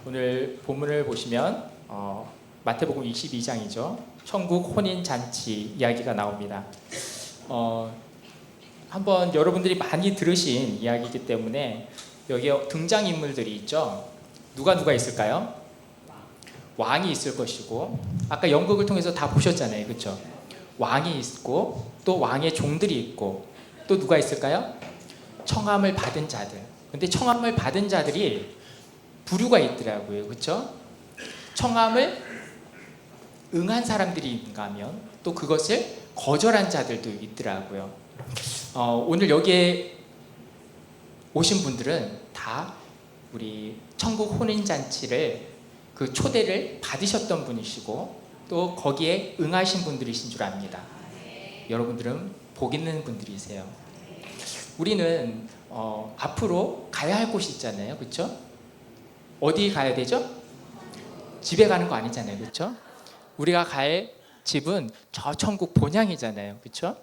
오늘 본문을 보시면 마태복음 22장이죠. 천국 혼인잔치 이야기가 나옵니다. 한번 여러분들이 많이 들으신 이야기이기 때문에 여기에 등장인물들이 있죠. 누가 있을까요? 왕이 있을 것이고, 아까 연극을 통해서 다 보셨잖아요, 그렇죠? 왕이 있고 또 왕의 종들이 있고, 또 누가 있을까요? 청함을 받은 자들. 근데 청함을 받은 자들이 부류가 있더라고요, 그렇죠? 청함을 응한 사람들이 있는가 하면 또 그것을 거절한 자들도 있더라고요. 오늘 여기에 오신 분들은 다 우리 천국 혼인잔치를 그 초대를 받으셨던 분이시고 또 거기에 응하신 분들이신 줄 압니다. 여러분들은 복 있는 분들이세요. 우리는 앞으로 가야 할 곳이 있잖아요, 그렇죠? 어디 가야 되죠? 집에 가는 거 아니잖아요, 그렇죠? 우리가 갈 집은 저 천국 본향이잖아요, 그렇죠?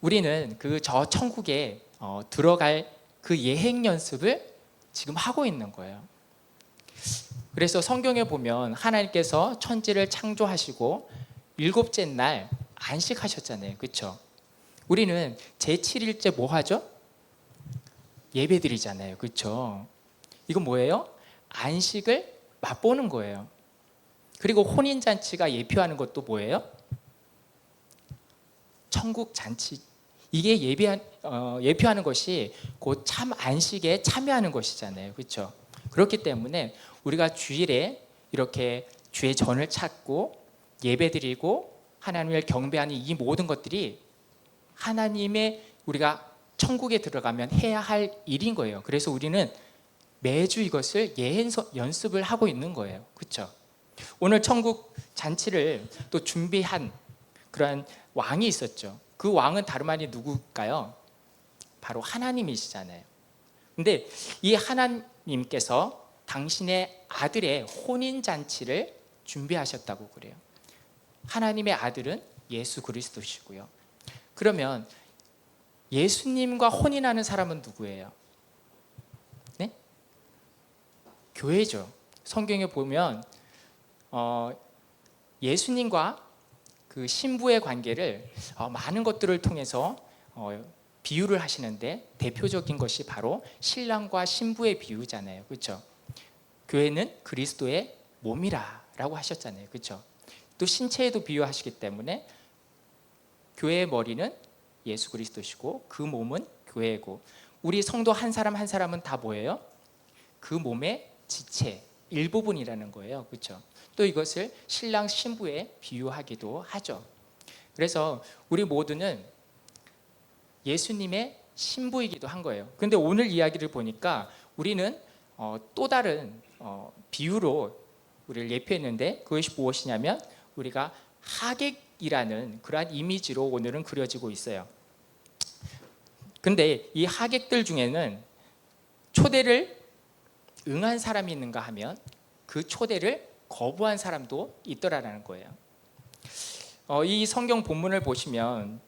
우리는 그 저 천국에 들어갈 그 예행 연습을 지금 하고 있는 거예요. 그래서 성경에 보면 하나님께서 천지를 창조하시고 일곱째 날 안식하셨잖아요, 그렇죠? 우리는 제7일째 뭐 하죠? 예배드리잖아요, 그렇죠? 이건 뭐예요? 안식을 맛보는 거예요. 그리고 혼인잔치가 예표하는 것도 뭐예요? 천국 잔치. 이게 예표하는 것이 곧 참 안식에 참여하는 것이잖아요, 그렇죠? 그렇기 때문에 우리가 주일에 이렇게 주의 전을 찾고 예배드리고 하나님을 경배하는 이 모든 것들이 하나님의 우리가 천국에 들어가면 해야 할 일인 거예요. 그래서 우리는 매주 이것을 예행 연습을 하고 있는 거예요, 그렇죠? 오늘 천국 잔치를 또 준비한 그러한 왕이 있었죠. 그 왕은 다름 아닌 누굴까요? 바로 하나님이시잖아요. 근데 이 하나님께서 당신의 아들의 혼인잔치를 준비하셨다고 그래요. 하나님의 아들은 예수 그리스도시고요. 그러면 예수님과 혼인하는 사람은 누구예요? 네? 교회죠. 성경에 보면 예수님과 그 신부의 관계를 많은 것들을 통해서 비유를 하시는데 대표적인 것이 바로 신랑과 신부의 비유잖아요, 그렇죠? 교회는 그리스도의 몸이라고 하셨잖아요, 그렇죠? 또 신체에도 비유하시기 때문에 교회의 머리는 예수 그리스도시고 그 몸은 교회고, 우리 성도 한 사람 한 사람은 다 뭐예요? 그 몸의 지체, 일부분이라는 거예요, 그렇죠? 또 이것을 신랑 신부에 비유하기도 하죠. 그래서 우리 모두는 예수님의 신부이기도 한 거예요. 그런데 오늘 이야기를 보니까 우리는 또 다른 비유로 우리를 예표했는데, 그것이 무엇이냐면 우리가 하객이라는 그러한 이미지로 오늘은 그려지고 있어요. 근데 이 하객들 중에는 초대를 응한 사람이 있는가 하면 그 초대를 거부한 사람도 있더라라는 거예요. 이 성경 본문을 보시면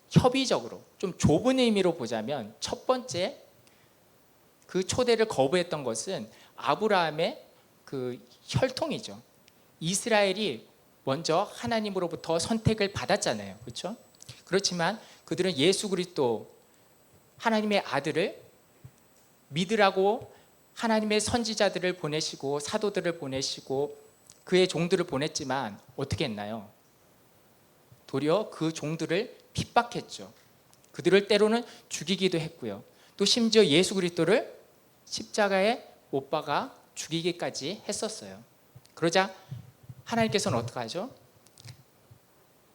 협의적으로 좀 좁은 의미로 보자면 첫 번째 그 초대를 거부했던 것은 아브라함의 그 혈통이죠. 이스라엘이 먼저 하나님으로부터 선택을 받았잖아요, 그렇죠? 그렇지만 그들은 예수 그리스도 하나님의 아들을 믿으라고 하나님의 선지자들을 보내시고 사도들을 보내시고 그의 종들을 보냈지만 어떻게 했나요? 도리어 그 종들을 핍박했죠. 그들을 때로는 죽이기도 했고요. 또 심지어 예수 그리스도를 십자가에 못 박아 죽이기까지 했었어요. 그러자 하나님께서는 어떻게 하죠?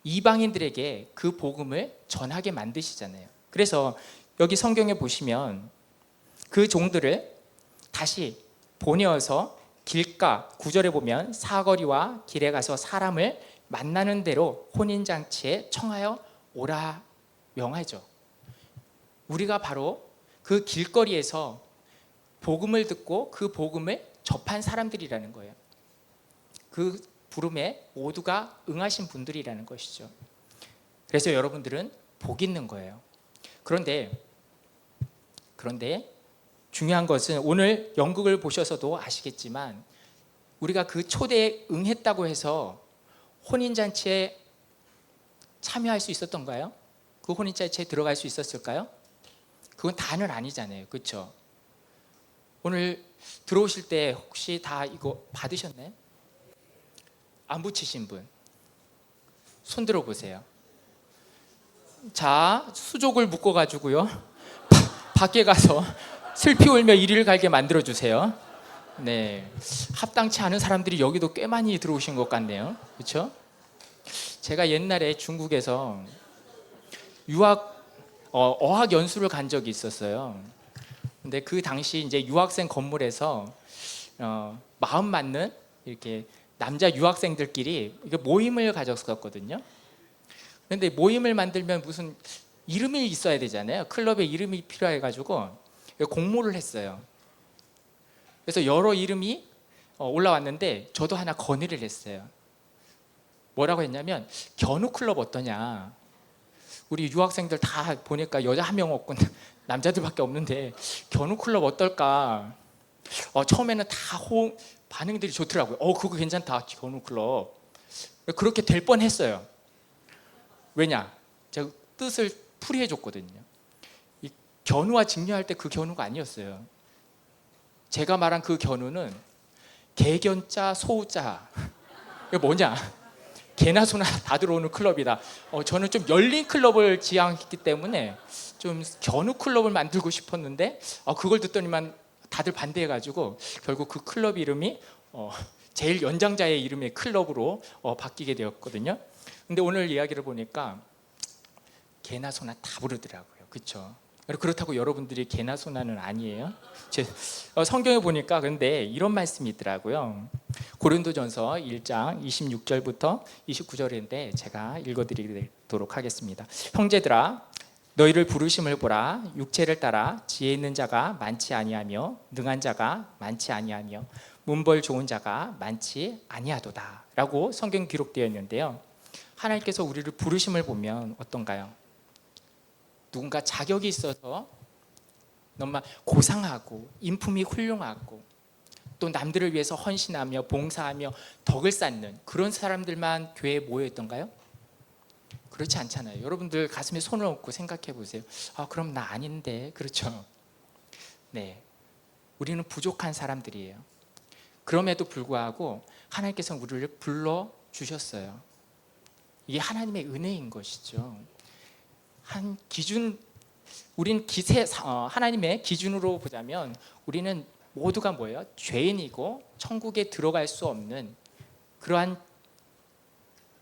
이방인들에게 그 복음을 전하게 만드시잖아요. 그래서 여기 성경에 보시면 그 종들을 다시 보내어서 길가, 9절에 보면 사거리와 길에 가서 사람을 만나는 대로 혼인잔치에 청하여 오라 명하죠. 우리가 바로 그 길거리에서 복음을 듣고 그 복음을 접한 사람들이라는 거예요. 그 부름에 모두가 응하신 분들이라는 것이죠. 그래서 여러분들은 복 있는 거예요. 그런데 중요한 것은 오늘 연극을 보셔서도 아시겠지만 우리가 그 초대에 응했다고 해서 혼인잔치에 참여할 수 있었던가요? 그 혼인잔치에 들어갈 수 있었을까요? 그건 다는 아니잖아요. 그렇죠? 오늘 들어오실 때 혹시 다 이거 받으셨나요? 안 붙이신 분 손 들어보세요. 자, 수족을 묶어가지고요 밖에 가서 슬피 울며 이리를 갈게 만들어주세요. 네, 합당치 않은 사람들이 여기도 꽤 많이 들어오신 것 같네요. 그렇죠? 제가 옛날에 중국에서 어학 연수를 간 적이 있었어요. 근데 그 당시 이제 유학생 건물에서 마음 맞는 이렇게 남자 유학생들끼리 이게 모임을 가졌었거든요. 그런데 모임을 만들면 무슨 이름이 있어야 되잖아요. 클럽에 이름이 필요해가지고 공모를 했어요. 그래서 여러 이름이 올라왔는데 저도 하나 건의를 했어요. 뭐라고 했냐면 견우클럽 어떠냐. 우리 유학생들 다 보니까 여자 한 명 없고 남자들밖에 없는데 견우클럽 어떨까. 처음에는 다 반응들이 좋더라고요. 그거 괜찮다, 견우클럽. 그렇게 될 뻔했어요. 왜냐? 제가 뜻을 풀이해 줬거든요. 이 견우와 직녀할 때 그 견우가 아니었어요. 제가 말한 그 견우는 개견자 소자. 이게 뭐냐? 개나 소나 다 들어오는 클럽이다. 저는 좀 열린 클럽을 지향했기 때문에 좀 견우 클럽을 만들고 싶었는데 그걸 듣더니만 다들 반대해가지고 결국 그 클럽 이름이 제일 연장자의 이름의 클럽으로 바뀌게 되었거든요. 근데 오늘 이야기를 보니까 개나 소나 다 부르더라고요. 그렇죠? 그렇다고 여러분들이 개나 소나는 아니에요. 성경에 보니까 근데 이런 말씀이 있더라고요. 고린도전서 1장 26절부터 29절인데 제가 읽어드리도록 하겠습니다. 형제들아, 너희를 부르심을 보라. 육체를 따라 지혜 있는 자가 많지 아니하며 능한 자가 많지 아니하며 문벌 좋은 자가 많지 아니하도다 라고 성경 기록되어 있는데요. 하나님께서 우리를 부르심을 보면 어떤가요? 누군가 자격이 있어서 너무 고상하고 인품이 훌륭하고 또 남들을 위해서 헌신하며 봉사하며 덕을 쌓는 그런 사람들만 교회에 모여 있던가요? 그렇지 않잖아요. 여러분들 가슴에 손을 얹고 생각해 보세요. 그럼 나 아닌데. 그렇죠? 네, 우리는 부족한 사람들이에요. 그럼에도 불구하고 하나님께서 우리를 불러주셨어요. 이게 하나님의 은혜인 것이죠. 한 기준, 우린 하나님의 기준으로 보자면 우리는 모두가 뭐예요? 죄인이고 천국에 들어갈 수 없는 그러한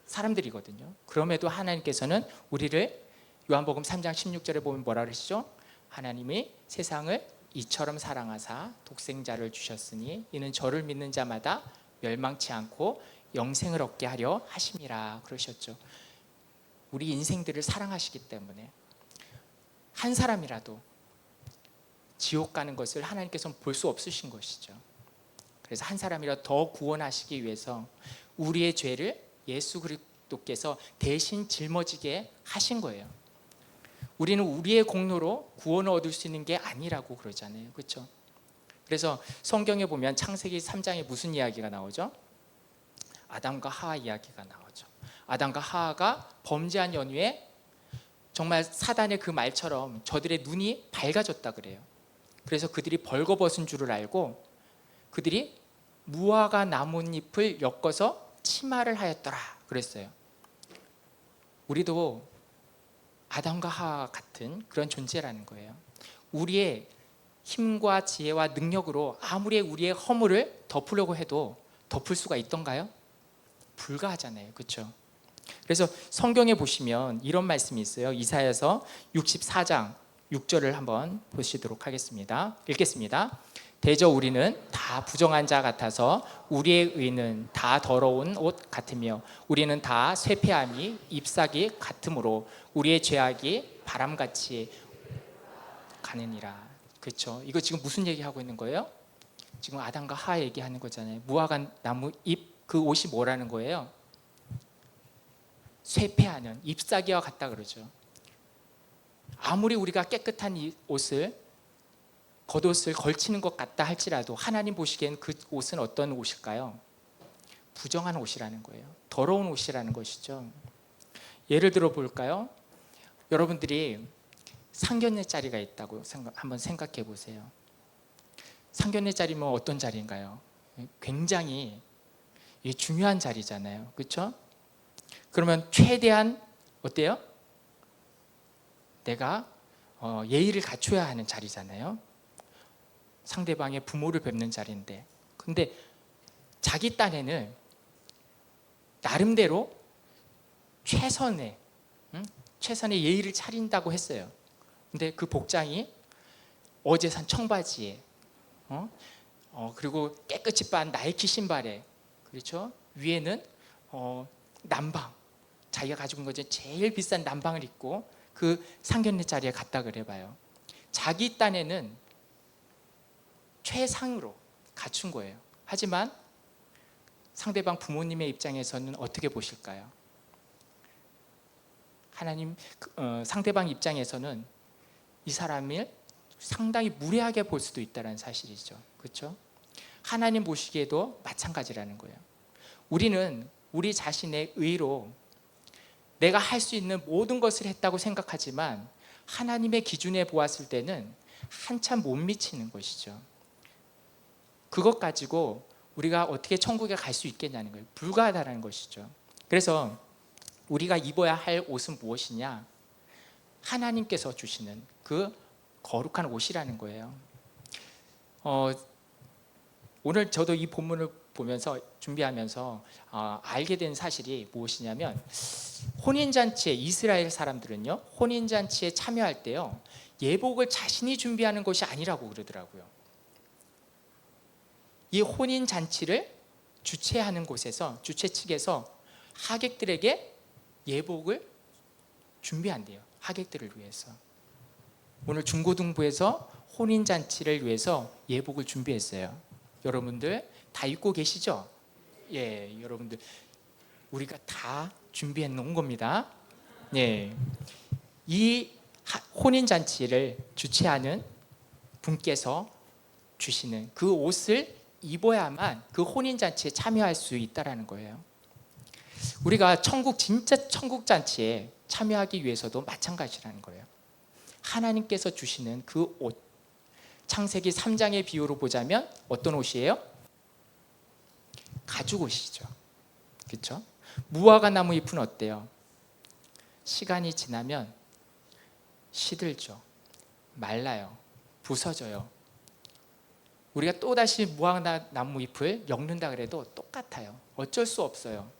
사람들이거든요. 그럼에도 하나님께서는 우리를 요한복음 3장 16절에 보면 뭐라 그러시죠? 하나님이 세상을 이처럼 사랑하사 독생자를 주셨으니 이는 저를 믿는 자마다 멸망치 않고 영생을 얻게 하려 하심이라 그러셨죠. 우리 인생들을 사랑하시기 때문에 한 사람이라도 지옥 가는 것을 하나님께서는 볼 수 없으신 것이죠. 그래서 한 사람이라도 더 구원하시기 위해서 우리의 죄를 예수 그리스도께서 대신 짊어지게 하신 거예요. 우리는 우리의 공로로 구원을 얻을 수 있는 게 아니라고 그러잖아요. 그렇죠? 그래서 성경에 보면 창세기 3장에 무슨 이야기가 나오죠? 아담과 하와 이야기가 나오죠. 아담과 하와가 범죄한 연후에 정말 사단의 그 말처럼 저들의 눈이 밝아졌다 그래요. 그래서 그들이 벌거벗은 줄을 알고 그들이 무화과 나뭇잎을 엮어서 치마를 하였더라 그랬어요. 우리도 아담과 하와 같은 그런 존재라는 거예요. 우리의 힘과 지혜와 능력으로 아무리 우리의 허물을 덮으려고 해도 덮을 수가 있던가요? 불가하잖아요. 그렇죠? 그래서 성경에 보시면 이런 말씀이 있어요. 이사야서 64장 6절을 한번 보시도록 하겠습니다. 읽겠습니다. 대저 우리는 다 부정한 자 같아서 우리의 의는 다 더러운 옷 같으며 우리는 다 쇠폐함이 잎사귀 같으므로 우리의 죄악이 바람같이 가느니라. 그렇죠? 이거 지금 무슨 얘기하고 있는 거예요? 지금 아담과 하와 얘기하는 거잖아요. 무화과 나무 잎 그 옷이 뭐라는 거예요? 쇠폐하는 잎사귀와 같다 그러죠. 아무리 우리가 깨끗한 이 옷을 겉옷을 걸치는 것 같다 할지라도 하나님 보시기엔 그 옷은 어떤 옷일까요? 부정한 옷이라는 거예요. 더러운 옷이라는 것이죠. 예를 들어 볼까요? 여러분들이 상견례 자리가 있다고 한번 생각해 보세요. 상견례 자리면 어떤 자리인가요? 굉장히 중요한 자리잖아요. 그렇죠? 그러면 최대한 어때요? 내가 예의를 갖춰야 하는 자리잖아요. 상대방의 부모를 뵙는 자리인데, 근데 자기 딴에는 나름대로 최선의 예의를 차린다고 했어요. 근데 그 복장이 어제 산 청바지에 그리고 깨끗이 빤 나이키 신발에, 그렇죠? 위에는 남방, 자기가 가지고 있는 것 중에 제일 비싼 남방을 입고 그 상견례 자리에 갔다 그래봐요. 자기 딴에는 최상으로 갖춘 거예요. 하지만 상대방 부모님의 입장에서는 어떻게 보실까요? 상대방 입장에서는 이 사람을 상당히 무례하게 볼 수도 있다는 사실이죠. 그렇죠? 하나님 보시기에도 마찬가지라는 거예요. 우리는 우리 자신의 의로 내가 할 수 있는 모든 것을 했다고 생각하지만 하나님의 기준에 보았을 때는 한참 못 미치는 것이죠. 그것 가지고 우리가 어떻게 천국에 갈 수 있겠냐는 거예요. 불가하다는 것이죠. 그래서 우리가 입어야 할 옷은 무엇이냐? 하나님께서 주시는 그 거룩한 옷이라는 거예요. 오늘 저도 이 본문을 보면서 준비하면서 알게 된 사실이 무엇이냐면, 혼인잔치에 이스라엘 사람들은요, 혼인잔치에 참여할 때요, 예복을 자신이 준비하는 것이 아니라고 그러더라고요. 이 혼인잔치를 주최하는 곳에서, 주최 측에서 하객들에게 예복을 준비한대요. 하객들을 위해서. 오늘 중고등부에서 혼인잔치를 위해서 예복을 준비했어요. 여러분들 다 입고 계시죠? 예, 여러분들 우리가 다 준비해 놓은 겁니다. 예, 이 혼인잔치를 주최하는 분께서 주시는 그 옷을 입어야만 그 혼인잔치에 참여할 수 있다는 거예요. 우리가 진짜 천국 잔치에 참여하기 위해서도 마찬가지라는 거예요. 하나님께서 주시는 그 옷, 창세기 3장의 비유로 보자면 어떤 옷이에요? 가죽 옷이죠. 그렇죠? 무화과 나무 잎은 어때요? 시간이 지나면 시들죠. 말라요. 부서져요. 우리가 또다시 무화과 나무 잎을 엮는다 그래도 똑같아요. 어쩔 수 없어요.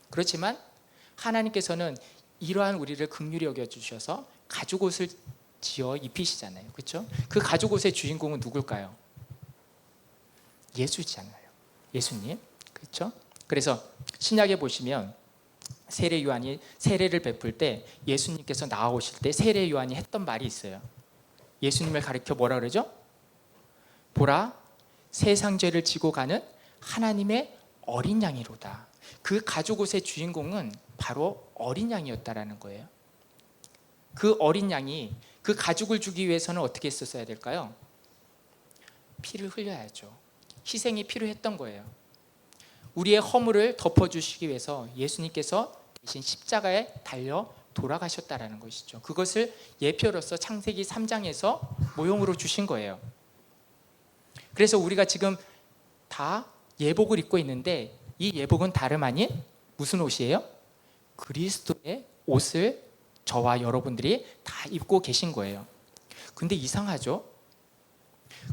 그렇지만 하나님께서는 이러한 우리를 긍휼히 여겨주셔서 가죽 옷을 지어 입히시잖아요. 그렇죠? 그 가죽 옷의 주인공은 누굴까요? 예수잖아요. 예수님. 그렇죠? 그래서 신약에 보시면 세례 요한이 세례를 베풀 때 예수님께서 나오실 때 세례 요한이 했던 말이 있어요. 예수님을 가리켜 뭐라 그러죠? 보라, 세상 죄를 지고 가는 하나님의 어린 양이로다. 그 가죽 옷의 주인공은 바로 어린 양이었다라는 거예요. 그 어린 양이 그 가죽을 주기 위해서는 어떻게 했었어야 될까요? 피를 흘려야죠. 희생이 필요했던 거예요. 우리의 허물을 덮어주시기 위해서 예수님께서 대신 십자가에 달려 돌아가셨다라는 것이죠. 그것을 예표로서 창세기 3장에서 모형으로 주신 거예요. 그래서 우리가 지금 다 예복을 입고 있는데 이 예복은 다름 아닌 무슨 옷이에요? 그리스도의 옷을 저와 여러분들이 다 입고 계신 거예요. 근데 이상하죠?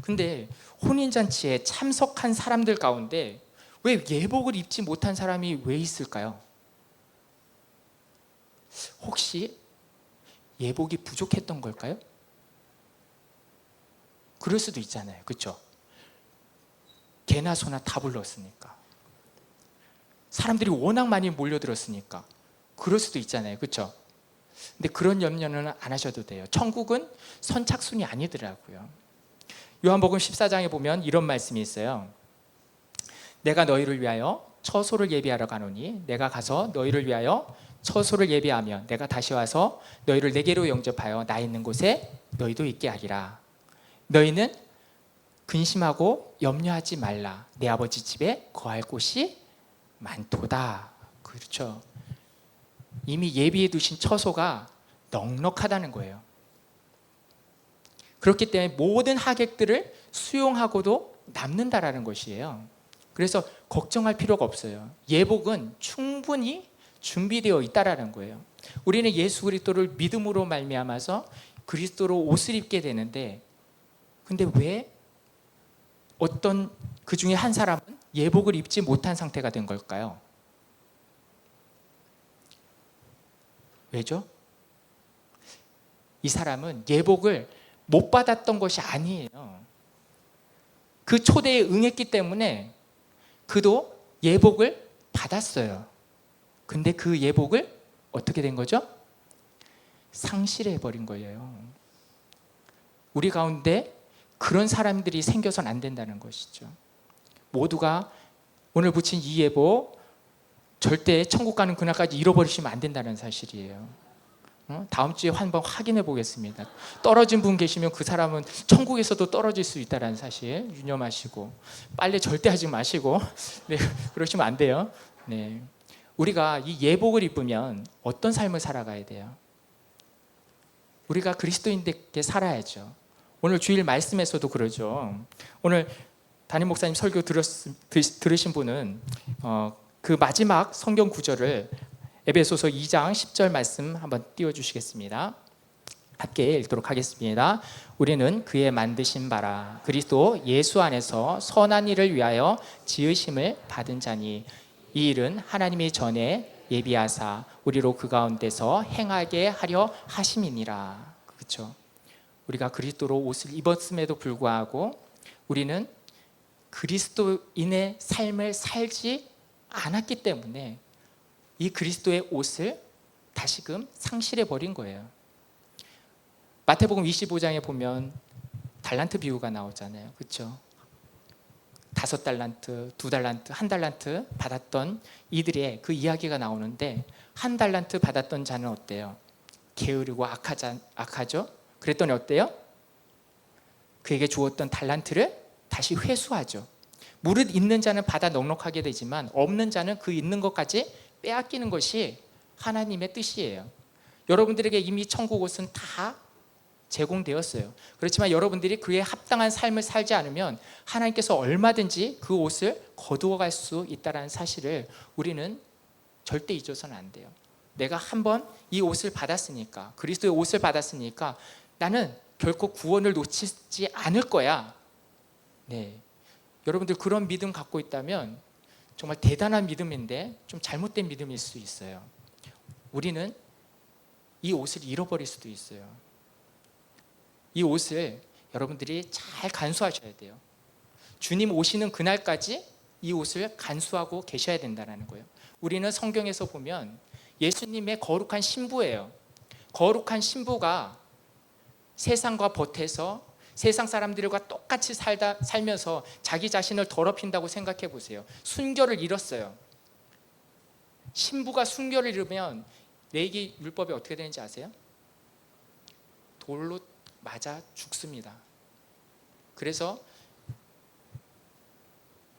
근데 혼인잔치에 참석한 사람들 가운데 왜 예복을 입지 못한 사람이 왜 있을까요? 혹시 예복이 부족했던 걸까요? 그럴 수도 있잖아요. 그렇죠? 개나 소나 다 불렀으니까. 사람들이 워낙 많이 몰려들었으니까. 그럴 수도 있잖아요. 그렇죠? 근데 그런 염려는 안 하셔도 돼요. 천국은 선착순이 아니더라고요. 요한복음 14장에 보면 이런 말씀이 있어요. 내가 너희를 위하여 처소를 예비하러 가노니 내가 가서 너희를 위하여 처소를 예비하면 내가 다시 와서 너희를 내게로 영접하여 나 있는 곳에 너희도 있게 하리라. 너희는 근심하고 염려하지 말라. 내 아버지 집에 거할 곳이 많도다. 그렇죠. 이미 예비해 두신 처소가 넉넉하다는 거예요. 그렇기 때문에 모든 하객들을 수용하고도 남는다라는 것이에요. 그래서 걱정할 필요가 없어요. 예복은 충분히 준비되어 있다라는 거예요. 우리는 예수 그리스도를 믿음으로 말미암아서 그리스도로 옷을 입게 되는데, 근데 왜 어떤 그 중에 한 사람은 예복을 입지 못한 상태가 된 걸까요? 왜죠? 이 사람은 예복을 못 받았던 것이 아니에요. 그 초대에 응했기 때문에 그도 예복을 받았어요. 근데 그 예복을 어떻게 된 거죠? 상실해 버린 거예요. 우리 가운데 그런 사람들이 생겨서는 안 된다는 것이죠. 모두가 오늘 붙인 이 예복 절대 천국 가는 그날까지 잃어버리시면 안 된다는 사실이에요. 다음 주에 한번 확인해 보겠습니다. 떨어진 분 계시면 그 사람은 천국에서도 떨어질 수 있다는 사실 유념하시고, 빨래 절대 하지 마시고 네, 그러시면 안 돼요. 네. 우리가 이 예복을 입으면 어떤 삶을 살아가야 돼요? 우리가 그리스도인답게 살아야죠. 오늘 주일 말씀에서도 그러죠. 오늘 담임 목사님 설교 들으신 분은 그 마지막 성경 구절을 에베소서 2장 10절 말씀 한번 띄워주시겠습니다. 함께 읽도록 하겠습니다. 우리는 그의 만드신 바라 그리스도 예수 안에서 선한 일을 위하여 지으심을 받은 자니 이 일은 하나님이 전에 예비하사 우리로 그 가운데서 행하게 하려 하심이니라. 그렇죠. 우리가 그리스도로 옷을 입었음에도 불구하고 우리는 그리스도인의 삶을 살지 않았기 때문에 이 그리스도의 옷을 다시금 상실해 버린 거예요. 마태복음 25장에 보면 달란트 비유가 나오잖아요. 그렇죠? 5달란트, 2달란트, 1달란트 받았던 이들의 그 이야기가 나오는데, 1달란트 받았던 자는 어때요? 게으르고 악하죠? 그랬더니 어때요? 그에게 주었던 달란트를 다시 회수하죠. 무릇 있는 자는 받아 넉넉하게 되지만 없는 자는 그 있는 것까지 빼앗기는 것이 하나님의 뜻이에요. 여러분들에게 이미 천국 옷은 다 제공되었어요. 그렇지만 여러분들이 그에 합당한 삶을 살지 않으면 하나님께서 얼마든지 그 옷을 거두어 갈 수 있다는 사실을 우리는 절대 잊어서는 안 돼요. 내가 한번 이 옷을 받았으니까, 그리스도의 옷을 받았으니까 나는 결코 구원을 놓치지 않을 거야. 네. 여러분들 그런 믿음 갖고 있다면 정말 대단한 믿음인데 좀 잘못된 믿음일 수 있어요. 우리는 이 옷을 잃어버릴 수도 있어요. 이 옷을 여러분들이 잘 간수하셔야 돼요. 주님 오시는 그날까지 이 옷을 간수하고 계셔야 된다는 거예요. 우리는 성경에서 보면 예수님의 거룩한 신부예요. 거룩한 신부가 세상과 벗해서 세상 사람들과 똑같이 살면서 자기 자신을 더럽힌다고 생각해 보세요. 순결을 잃었어요. 신부가 순결을 잃으면 레위기 율법이 어떻게 되는지 아세요? 돌로 맞아 죽습니다. 그래서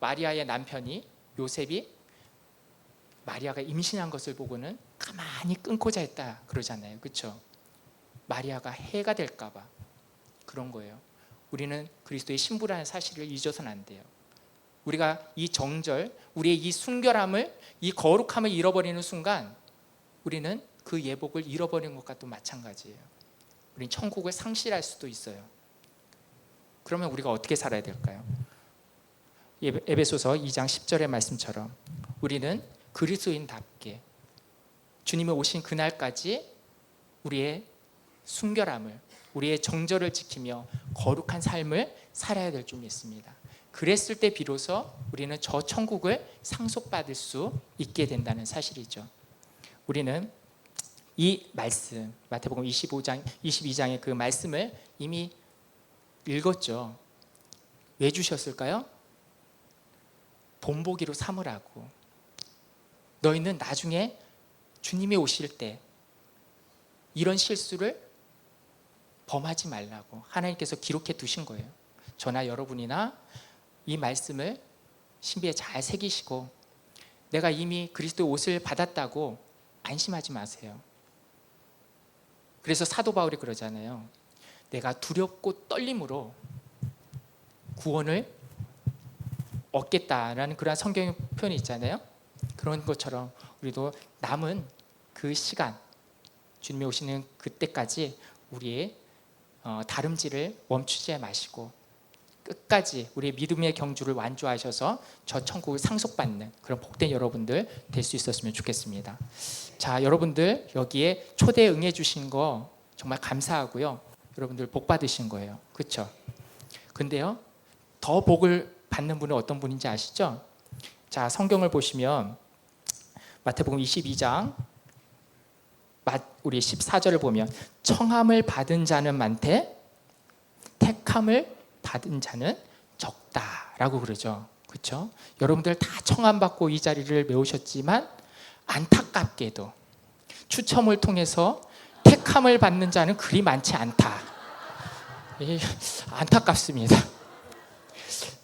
마리아의 남편이 요셉이 마리아가 임신한 것을 보고는 가만히 끊고자 했다 그러잖아요. 그렇죠? 마리아가 해가 될까 봐 그런 거예요. 우리는 그리스도의 신부라는 사실을 잊어서는 안 돼요. 우리가 이 정절, 우리의 이 순결함을, 이 거룩함을 잃어버리는 순간 우리는 그 예복을 잃어버린 것과 또 마찬가지예요. 우리는 천국을 상실할 수도 있어요. 그러면 우리가 어떻게 살아야 될까요? 에베소서 2장 10절의 말씀처럼 우리는 그리스도인답게 주님이 오신 그날까지 우리의 순결함을, 우리의 정절을 지키며 거룩한 삶을 살아야 될 줄 믿습니다. 그랬을 때 비로소 우리는 저 천국을 상속받을 수 있게 된다는 사실이죠. 우리는 이 말씀, 마태복음 22장의 그 말씀을 이미 읽었죠. 왜 주셨을까요? 본보기로 삼으라고. 너희는 나중에 주님이 오실 때 이런 실수를 범하지 말라고 하나님께서 기록해 두신 거예요. 저나 여러분이나 이 말씀을 신비에 잘 새기시고 내가 이미 그리스도의 옷을 받았다고 안심하지 마세요. 그래서 사도 바울이 그러잖아요. 내가 두렵고 떨림으로 구원을 얻겠다라는 그런 성경의 표현이 있잖아요. 그런 것처럼 우리도 남은 그 시간, 주님이 오시는 그때까지 우리의 다름질을 멈추지 마시고 끝까지 우리의 믿음의 경주를 완주하셔서 저 천국을 상속받는 그런 복된 여러분들 될 수 있었으면 좋겠습니다. 자, 여러분들 여기에 초대에 응해 주신 거 정말 감사하고요. 여러분들 복 받으신 거예요. 그렇죠? 근데요, 더 복을 받는 분은 어떤 분인지 아시죠? 자, 성경을 보시면 마태복음 22장 우리 14절을 보면 청함을 받은 자는 많되 택함을 받은 자는 적다라고 그러죠. 그렇죠? 여러분들 다 청함 받고 이 자리를 메우셨지만 안타깝게도 추첨을 통해서 택함을 받는 자는 그리 많지 않다. 안타깝습니다.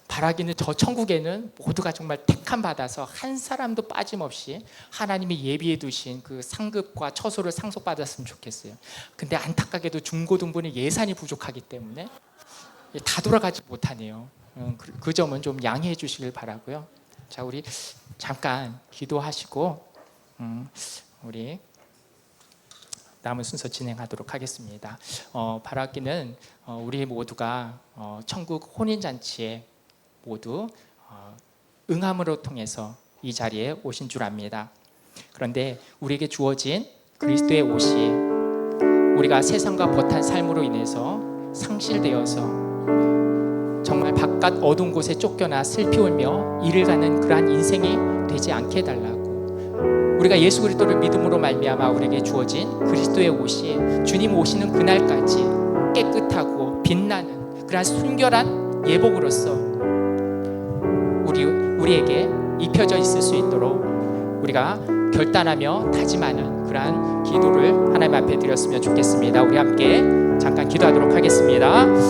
바라기는 저 천국에는 모두가 정말 택함 받아서 한 사람도 빠짐없이 하나님이 예비해 두신 그 상급과 처소를 상속받았으면 좋겠어요. 근데 안타깝게도 중고등부는 예산이 부족하기 때문에 다 돌아가지 못하네요. 그 점은 좀 양해해 주시길 바라고요. 자, 우리 잠깐 기도하시고 우리 남은 순서 진행하도록 하겠습니다. 바라기는 우리 모두가 천국 혼인잔치에 모두 응함으로 통해서 이 자리에 오신 줄 압니다. 그런데 우리에게 주어진 그리스도의 옷이 우리가 세상과 벗한 삶으로 인해서 상실되어서 정말 바깥 어두운 곳에 쫓겨나 슬피 울며 이를 가는 그러한 인생이 되지 않게 해달라고, 우리가 예수 그리스도를 믿음으로 말미암아 우리에게 주어진 그리스도의 옷이 주님 오시는 그날까지 깨끗하고 빛나는 그러한 순결한 예복으로서 우리에게 입혀져 있을 수 있도록 우리가 결단하며 다짐하는 그러한 기도를 하나님 앞에 드렸으면 좋겠습니다. 우리 함께 잠깐 기도하도록 하겠습니다.